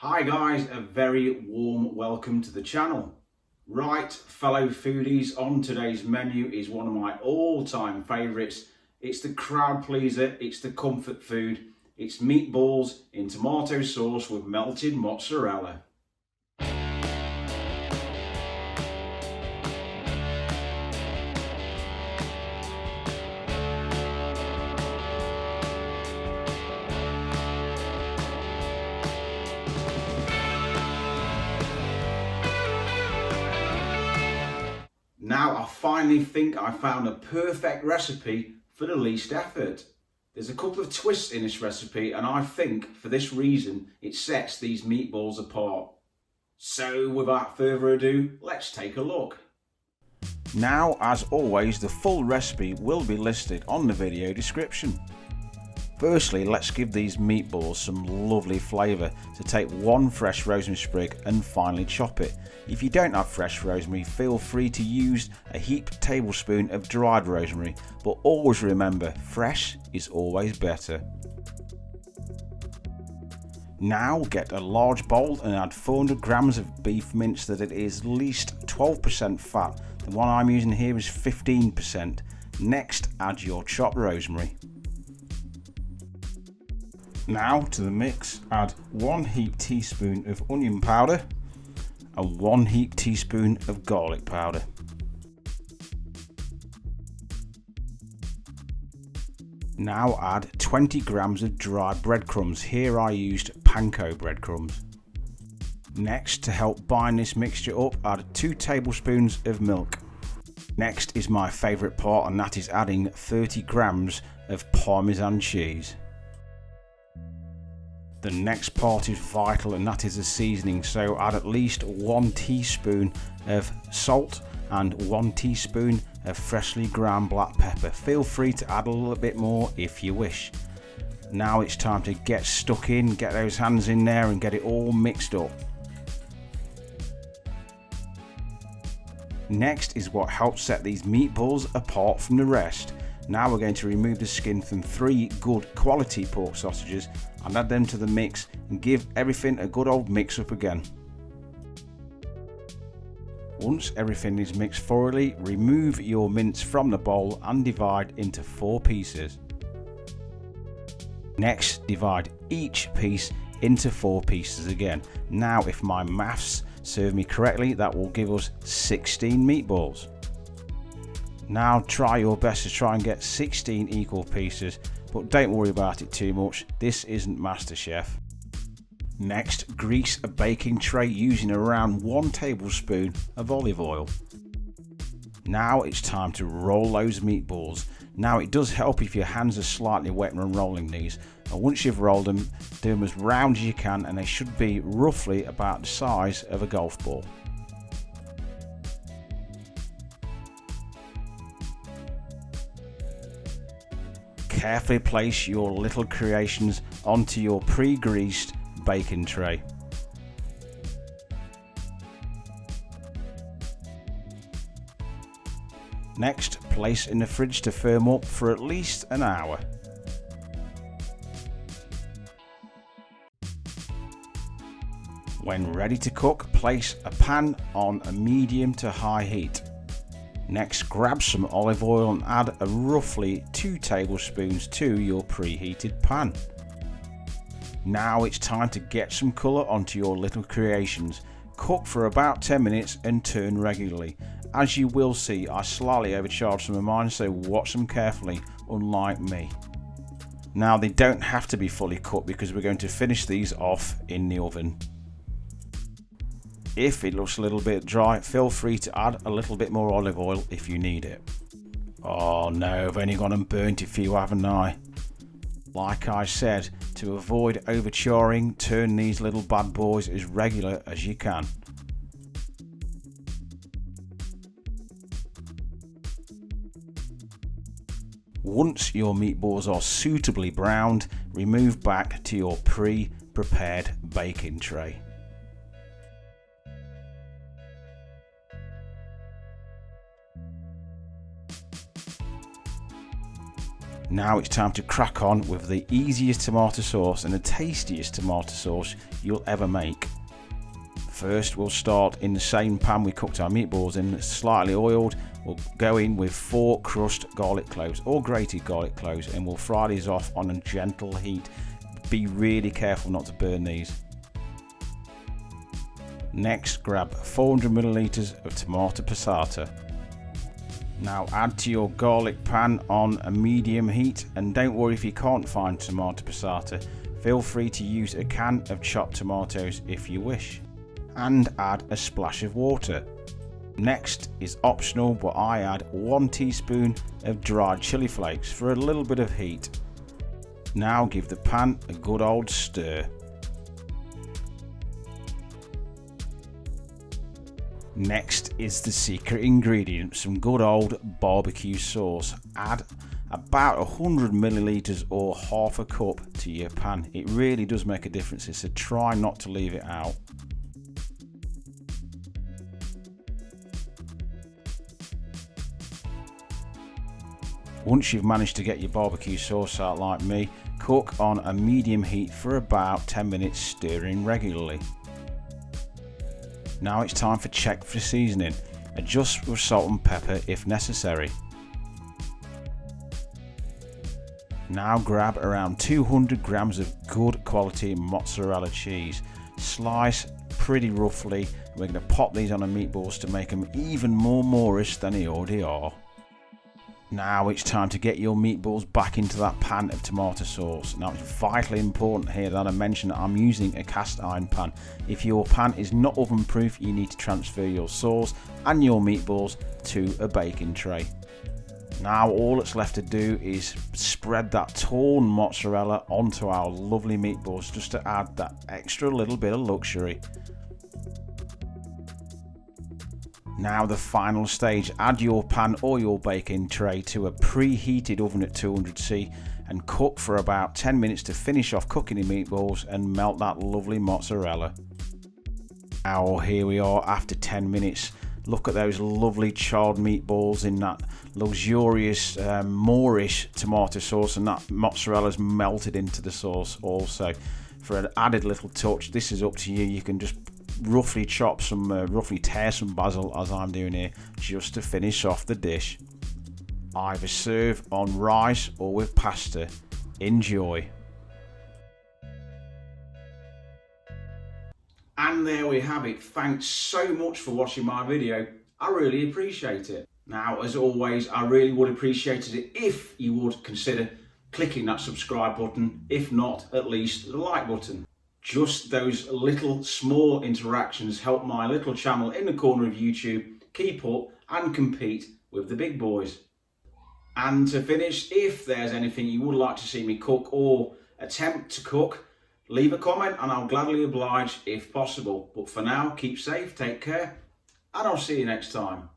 Hi guys, a very warm welcome to the channel. Right, fellow foodies, on today's menu is one of my all-time favourites. It's the crowd pleaser, it's the comfort food. It's meatballs in tomato sauce with melted mozzarella. Now I finally think I found a perfect recipe for the least effort. There's a couple of twists in this recipe and I think for this reason it sets these meatballs apart. So without further ado, let's take a look. Now, as always, the full recipe will be listed on the video description. Firstly, let's give these meatballs some lovely flavour. So take one fresh rosemary sprig and finely chop it. If you don't have fresh rosemary, feel free to use a heaped tablespoon of dried rosemary, but always remember, fresh is always better. Now get a large bowl and add 400 grams of beef mince that it is at least 12% fat. The one I'm using here is 15%. Next, add your chopped rosemary. Now to the mix, add 1 heaped teaspoon of onion powder and 1 heaped teaspoon of garlic powder. Now add 20 grams of dried breadcrumbs. Here I used panko breadcrumbs. Next, to help bind this mixture up, add 2 tablespoons of milk. Next is my favourite part, and that is adding 30 grams of parmesan cheese. The next part is vital, and that is the seasoning, so add at least 1 teaspoon of salt and 1 teaspoon of freshly ground black pepper. Feel free to add a little bit more if you wish. Now it's time to get stuck in, get those hands in there and get it all mixed up. Next is what helps set these meatballs apart from the rest. Now we're going to remove the skin from 3 good quality pork sausages and add them to the mix and give everything a good old mix up again. Once everything is mixed thoroughly, remove your mince from the bowl and divide into 4 pieces. Next, divide each piece into 4 pieces again. Now, if my maths serve me correctly, that will give us 16 meatballs. Now try your best to try and get 16 equal pieces, but don't worry about it too much, this isn't MasterChef. Next, grease a baking tray using around 1 tablespoon of olive oil. Now it's time to roll those meatballs. Now it does help if your hands are slightly wet when rolling these, and once you've rolled them, do them as round as you can, and they should be roughly about the size of a golf ball. Carefully place your little creations onto your pre-greased baking tray. Next, place in the fridge to firm up for at least an hour. When ready to cook, place a pan on a medium to high heat. Next, grab some olive oil and add a roughly 2 tablespoons to your preheated pan. Now it's time to get some colour onto your little creations. Cook for about 10 minutes and turn regularly. As you will see, I slightly overcharged some of mine, so watch them carefully, unlike me. Now they don't have to be fully cooked because we're going to finish these off in the oven. If it looks a little bit dry, feel free to add a little bit more olive oil if you need it. Oh no, I've only gone and burnt it for you, haven't I? Like I said, to avoid overcharring, turn these little bad boys as regular as you can. Once your meatballs are suitably browned, remove back to your pre-prepared baking tray. Now it's time to crack on with the easiest tomato sauce and the tastiest tomato sauce you'll ever make. First, we'll start in the same pan we cooked our meatballs in, slightly oiled. We'll go in with 4 crushed garlic cloves or grated garlic cloves, and we'll fry these off on a gentle heat. Be really careful not to burn these. Next, grab 400 milliliters of tomato passata. Now add to your garlic pan on a medium heat, and don't worry if you can't find tomato passata. Feel free to use a can of chopped tomatoes if you wish. And add a splash of water. Next is optional, but I add 1 teaspoon of dried chili flakes for a little bit of heat. Now give the pan a good old stir. Next is the secret ingredient, some good old barbecue sauce. Add about 100 milliliters or half a cup to your pan. It really does make a difference, so try not to leave it out. Once you've managed to get your barbecue sauce out like me, cook on a medium heat for about 10 minutes, stirring regularly. Now it's time for check for seasoning. Adjust with salt and pepper if necessary. Now grab around 200 grams of good quality mozzarella cheese. Slice pretty roughly. We're going to pop these on the meatballs to make them even more Moorish than they already are. Now it's time to get your meatballs back into that pan of tomato sauce. Now it's vitally important here that I mention that I'm using a cast iron pan. If your pan is not oven proof, you need to transfer your sauce and your meatballs to a baking tray. Now all that's left to do is spread that torn mozzarella onto our lovely meatballs, just to add that extra little bit of luxury. Now the final stage, add your pan or your baking tray to a preheated oven at 200°C and cook for about 10 minutes to finish off cooking the meatballs and melt that lovely mozzarella. Now here we are after 10 minutes. Look at those lovely charred meatballs in that luxurious Moorish tomato sauce, and that mozzarella's melted into the sauce also. For an added little touch, this is up to you. You can just roughly tear some basil, as I'm doing here, just to finish off the dish. Either serve on rice or with pasta. Enjoy. And there we have it. Thanks so much for watching my video. I really appreciate it. Now, as always, I really would appreciate it if you would consider clicking that subscribe button. If not, at least the like button. Just those little small interactions help my little channel in the corner of YouTube keep up and compete with the big boys. And to finish, if there's anything you would like to see me cook or attempt to cook, leave a comment and I'll gladly oblige if possible. But for now, keep safe, take care, and I'll see you next time.